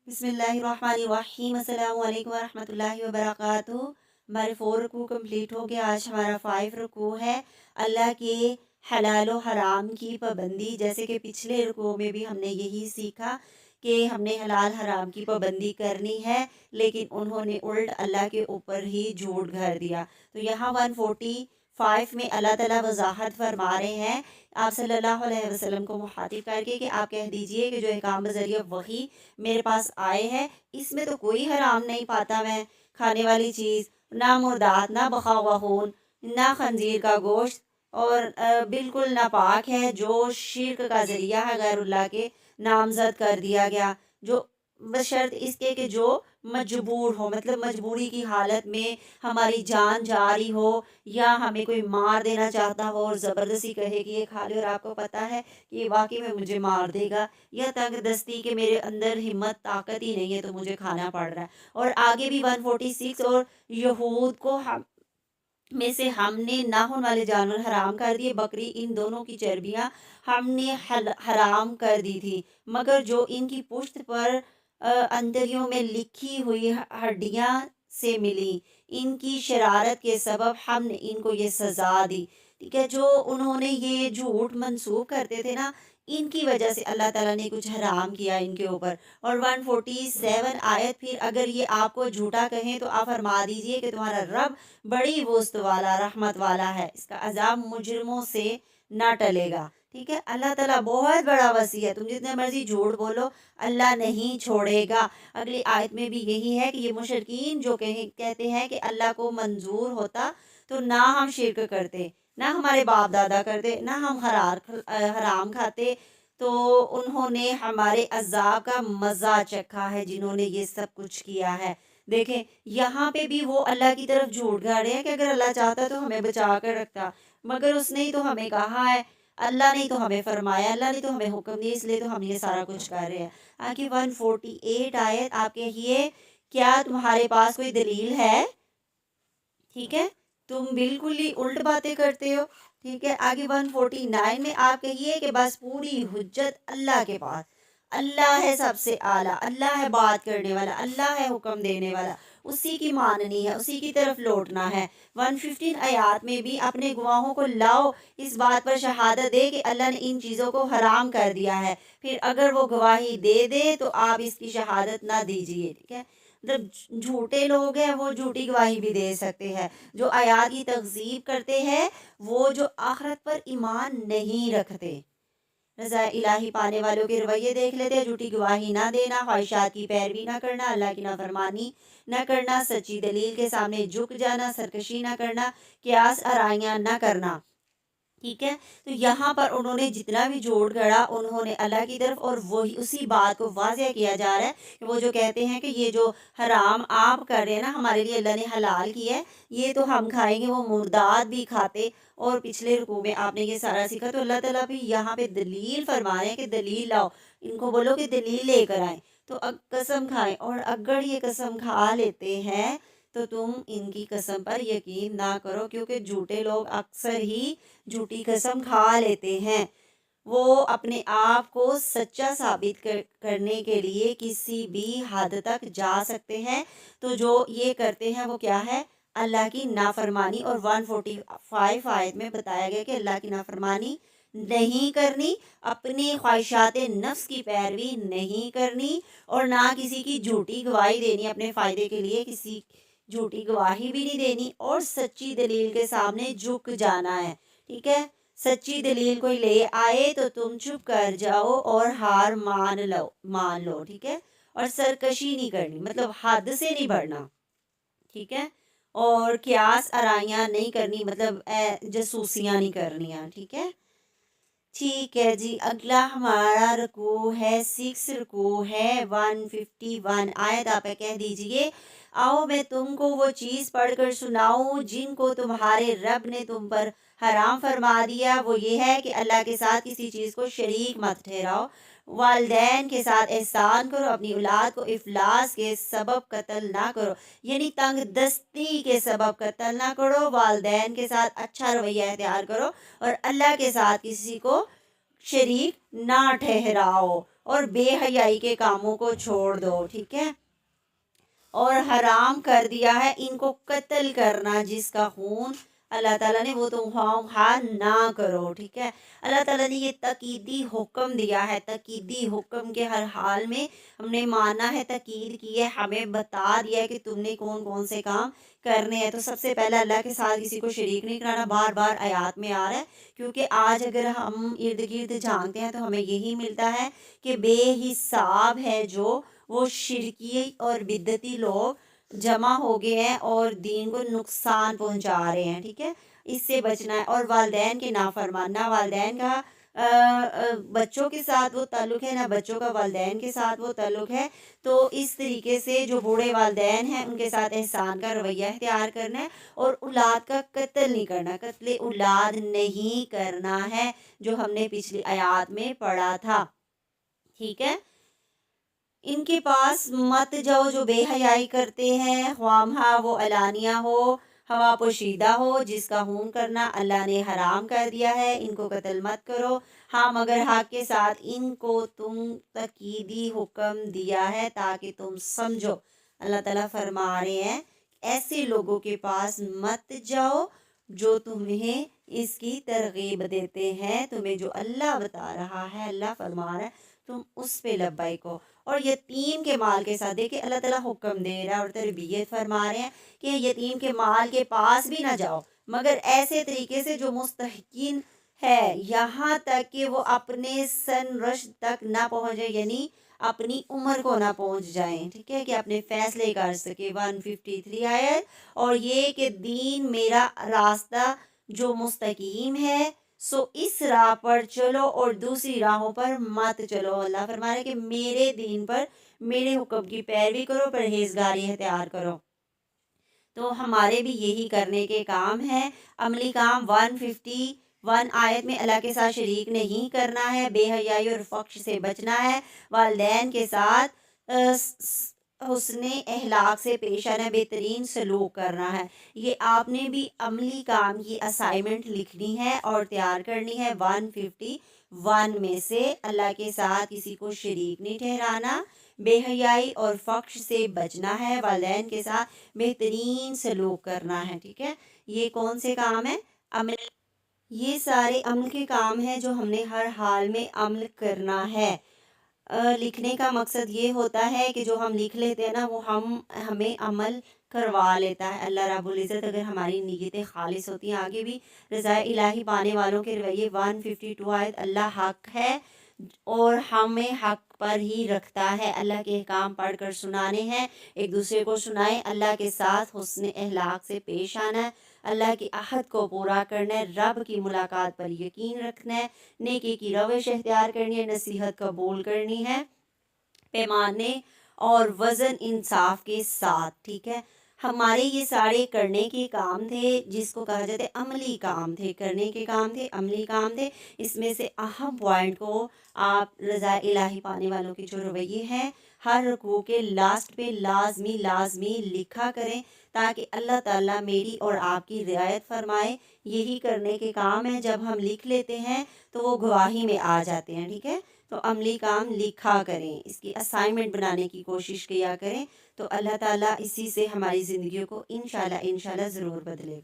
बिस्मिल्लाहिर्रहमानिर्रहीम अस्सलाम वालेकुम वरहमतुल्लाहि वबरकातुहू। हमारे 4 रुकू कंप्लीट हो गया। आज हमारा 5 रुकू है अल्लाह के हलाल व हराम की पाबंदी। जैसे कि पिछले रुकू में भी हमने यही सीखा कि हमने हलाल हराम की पाबंदी करनी है, लेकिन उन्होंने उल्ट अल्लाह के ऊपर ही झूठ घर दिया। तो यहाँ 145 में अल्लाह ताला वजाहत फरमा रहे हैं आप सल्लल्लाहु अलैहि वसल्लम को मुखातिब करके कि आप कह दीजिए कि जो अहकाम बज़रिया वही मेरे पास आए हैं, इसमें तो कोई हराम नहीं पाता मैं खाने वाली चीज़, ना मुर्दात, ना बखा हुआ खून, ना खंजीर का गोश्त, और बिल्कुल नापाक है जो शिर्क का ज़रिया है गैरुल्लाह के नामज़द कर दिया गया। जो बशर्त इसके कि जो मजबूर हो, मतलब मजबूरी की हालत में हमारी जान जा रही हो, या हमें कोई मार देना चाहता हो और ज़बरदस्ती कहे कि ये खा लो और आपको पता है कि ये वाकई में मुझे मार देगा, या तंग दस्ती के मेरे अंदर हिम्मत ताकत ही नहीं है तो मुझे खाना पड़ रहा है। और आगे भी 146 और यहूद को हम में से हमने नाखून वाले जानवर हराम कर दिए, बकरी, इन दोनों की चर्बियाँ हमने हराम कर दी थी, मगर जो इनकी पुश्त पर अंतरियों में लिखी हुई हड्डियाँ से मिली, इनकी शरारत के सबब हमने इनको ये सज़ा दी। ठीक है, जो उन्होंने ये झूठ मंसूब करते थे ना, इनकी वजह से अल्लाह ताला ने कुछ हराम किया इनके ऊपर। और 147 आयत, फिर अगर ये आपको झूठा कहें तो आप फरमा दीजिए कि तुम्हारा रब बड़ी वुस्त वाला रहमत वाला है, इसका अजाब मुजरिमों से ना टलेगा। ठीक है, अल्लाह ताला बहुत बड़ा वसी है, तुम जितने मर्जी झूठ बोलो अल्लाह नहीं छोड़ेगा। अगली आयत में भी यही है कि ये मुशरिकीन जो कहते हैं कि अल्लाह को मंजूर होता तो ना हम शिरक करते, ना हमारे बाप दादा करते, ना हम हराम खाते, तो उन्होंने हमारे अजाब का मज़ा चखा है जिन्होंने ये सब कुछ किया है। देखें, यहाँ पे भी वो अल्लाह की तरफ झूठ गाड़े हैं कि अगर अल्लाह चाहता तो हमें बचा कर रखता, मगर उसने ही तो हमें कहा है, अल्लाह ने तो हमें फरमाया, अल्लाह ने तो हमें हुक्म दिया, इसलिए तो हम ये सारा कुछ कर रहे हैं। आगे 148 आयत, आप कहिए क्या तुम्हारे पास कोई दलील है? ठीक है, तुम बिल्कुल ही उल्ट बातें करते हो। ठीक है, आगे 149 में आप कहिए कि बस पूरी हुज्जत अल्लाह के पास, अल्लाह है सबसे आला, अल्लाह है बात करने वाला, अल्लाह है हुक्म देने वाला, उसी की माननी है, उसी की तरफ लौटना है। 115 आयात में भी अपने गवाहों को लाओ, इस बात पर शहादत दे कि अल्लाह ने इन चीज़ों को हराम कर दिया है, फिर अगर वो गवाही दे दे तो आप इसकी शहादत ना दीजिए। ठीक है, मतलब झूठे लोग हैं वो झूठी गवाही भी दे सकते हैं। जो आयात की तकज़ीब करते हैं, वो जो आखिरत पर ईमान नहीं रखते, रज़ा इलाही पाने वालों के रवैये देख लेते हैं। झूठी गवाही ना देना, ख्वाहिशात की पैरवी ना करना, अल्लाह की नाफरमानी ना करना, सच्ची दलील के सामने झुक जाना, सरकशी ना करना, क्यास आराइयाँ ना करना। ठीक है, तो यहाँ पर उन्होंने जितना भी जोड़ गढ़ा उन्होंने अल्लाह की तरफ, और वही उसी बात को वाज़ह किया जा रहा है कि वो जो कहते हैं कि ये जो हराम आप कर रहे हैं ना, हमारे लिए अल्लाह ने हलाल किया है, ये तो हम खाएंगे, वो मुर्दात भी खाते। और पिछले रुकू में आपने ये सारा सीखा, तो अल्लाह ताला भी यहाँ पे दलील फरमा रहे हैं कि दलील लाओ, इनको बोलो कि दलील लेकर आए तो कसम खाएं, और अगर ये कसम खा लेते हैं तो तुम इनकी कसम पर यकीन ना करो, क्योंकि झूठे लोग अक्सर ही झूठी कसम खा लेते हैं। वो अपने आप को सच्चा साबित करने के लिए किसी भी हद तक जा सकते हैं। तो जो ये करते हैं वो क्या है? अल्लाह की नाफरमानी। और 145 आयत में बताया गया कि अल्लाह की नाफरमानी नहीं करनी, अपनी ख्वाहिशात नफ्स की पैरवी नहीं करनी, और ना किसी की झूठी गवाही देनी अपने फ़ायदे के लिए, किसी झूठी गवाही भी नहीं देनी, और सच्ची दलील के सामने झुक जाना है। ठीक है, सच्ची दलील कोई ले आए तो तुम चुप कर जाओ और हार मान लो। ठीक है, और सरकशी नहीं करनी, मतलब हद से नहीं बढ़ना। ठीक है, और क्यास आराइयाँ नहीं करनी, मतलब जासूसियाँ नहीं करनियाँ। ठीक है, ठीक है जी, अगला हमारा रुकू है 6 रुकू है 151 आयत, आप कह दीजिए आओ मैं तुमको वो चीज़ पढ़कर सुनाऊं जिनको तुम्हारे रब ने तुम पर हराम फरमा दिया। वो ये है कि अल्लाह के साथ किसी चीज़ को शरीक मत ठहराओ, वालदैन के साथ एहसान करो, अपनी औलाद को इफलास के सबब कत्ल ना करो, यानी तंग दस्ती के सबब कत्ल ना करो, वालदैन के साथ अच्छा रवैया इख्तियार करो, और अल्लाह के साथ किसी को शरीक ना ठहराओ। اور بے حیائی کے کاموں کو چھوڑ دو، ٹھیک ہے۔ اور حرام کر دیا ہے ان کو قتل کرنا، جس کا خون اللہ تعالیٰ نے وہ تم خواہ نہ کرو، ٹھیک ہے۔ اللہ تعالیٰ نے یہ تاکیدی حکم دیا ہے، تاکیدی حکم کے ہر حال میں ہم نے مانا ہے، تاکید کی ہے، ہمیں بتا دیا ہے کہ تم نے کون کون سے کام کرنے ہیں۔ تو سب سے پہلے اللہ کے ساتھ کسی کو شریک نہیں کرانا، بار بار آیات میں آ رہا ہے، کیونکہ آج اگر ہم ارد گرد جھانکتے ہیں تو ہمیں یہی ملتا ہے کہ بے حساب ہے جو وہ شرکی اور بدعتی لوگ جمع ہو گئے ہیں اور دین کو نقصان پہنچا رہے ہیں، ٹھیک ہے۔ اس سے بچنا ہے۔ اور والدین کے نافرمان، نہ والدین کا بچوں کے ساتھ وہ تعلق ہے، نہ بچوں کا والدین کے ساتھ وہ تعلق ہے۔ تو اس طریقے سے جو بوڑھے والدین ہیں ان کے ساتھ احسان کا رویہ اختیار کرنا ہے، اور اولاد کا قتل نہیں کرنا، قتل اولاد نہیں کرنا ہے، جو ہم نے پچھلی آیات میں پڑھا تھا، ٹھیک ہے۔ ان کے پاس مت جاؤ جو بے حیائی کرتے ہیں، خواہ وہ علانیہ ہو، ہوا پوشیدہ ہو، جس کا خون کرنا اللہ نے حرام کر دیا ہے، ان کو قتل مت کرو، ہاں مگر حق کے ساتھ۔ ان کو تم تاکیدی حکم دیا ہے تاکہ تم سمجھو۔ اللہ تعالیٰ فرما رہے ہیں ایسے لوگوں کے پاس مت جاؤ جو تمہیں اس کی ترغیب دیتے ہیں، تمہیں جو اللہ بتا رہا ہے، اللہ فرما رہا ہے، تم اس پہ لبیک ہو۔ اور یتیم کے مال کے ساتھ، دیکھیں اللہ تعالیٰ حکم دے رہا ہے اور تربیت فرما رہے ہیں کہ یتیم کے مال کے پاس بھی نہ جاؤ، مگر ایسے طریقے سے جو مستحقین ہے، یہاں تک کہ وہ اپنے سن رشد تک نہ پہنچے، یعنی اپنی عمر کو نہ پہنچ جائیں، ٹھیک ہے، کہ اپنے فیصلے کر سکے۔ 153 آیت۔ اور یہ کہ دین میرا راستہ جو مستقیم ہے، سو اس راہ پر چلو اور دوسری راہوں پر مت چلو۔ اللہ فرما رہا ہے کہ میرے دین پر، میرے حکم کی پیروی کرو، پرہیزگاری اختیار کرو۔ تو ہمارے بھی یہی کرنے کے کام ہیں، عملی کام۔ 151 آیت میں اللہ کے ساتھ شریک نہیں کرنا ہے، بے حیائی اور فحش سے بچنا ہے، والدین کے ساتھ حسن اخلاق سے پیش آنا، بہترین سلوک کرنا ہے۔ یہ آپ نے بھی عملی کام کی اسائنمنٹ لکھنی ہے اور تیار کرنی ہے۔ 151 میں سے اللہ کے ساتھ کسی کو شریک نہیں ٹھہرانا، بے حیائی اور فحش سے بچنا ہے، والدین کے ساتھ بہترین سلوک کرنا ہے، ٹھیک ہے۔ یہ کون سے کام ہیں؟ عمل۔ یہ سارے عمل کے کام ہیں جو ہم نے ہر حال میں عمل کرنا ہے۔ لکھنے کا مقصد یہ ہوتا ہے کہ جو ہم لکھ لیتے ہیں نا، وہ ہمیں عمل کروا لیتا ہے۔ اللہ رب العزت اگر ہماری نیتیں خالص ہوتی ہیں، آگے بھی رضا الہی پانے والوں کے رویے 152 آیت، اللہ حق ہے اور ہمیں حق پر ہی رکھتا ہے۔ اللہ کے احکام پڑھ کر سنانے ہیں، ایک دوسرے کو سنائیں، اللہ کے ساتھ حسن اخلاق سے پیش آنا ہے، اللہ کی عہد کو پورا کرنا ہے، رب کی ملاقات پر یقین رکھنا ہے، نیکی کی روش اختیار کرنی ہے، نصیحت قبول کرنی ہے، پیمانے اور وزن انصاف کے ساتھ، ٹھیک ہے۔ ہمارے یہ سارے کرنے کے کام تھے، جس کو کہا جاتا ہے عملی کام تھے، کرنے کے کام تھے، عملی کام تھے۔ اس میں سے اہم پوائنٹ کو آپ رضا الہی پانے والوں کے جو رویے ہیں، ہر رکوع کے لاسٹ پہ لازمی لکھا کریں، تاکہ اللہ تعالیٰ میری اور آپ کی رعایت فرمائے۔ یہی کرنے کے کام ہیں، جب ہم لکھ لیتے ہیں تو وہ گواہی میں آ جاتے ہیں، ٹھیک ہے۔ تو عملی کام لکھا کریں، اس کی اسائنمنٹ بنانے کی کوشش کیا کریں، تو اللہ تعالیٰ اسی سے ہماری زندگیوں کو انشاءاللہ ضرور بدلے گا۔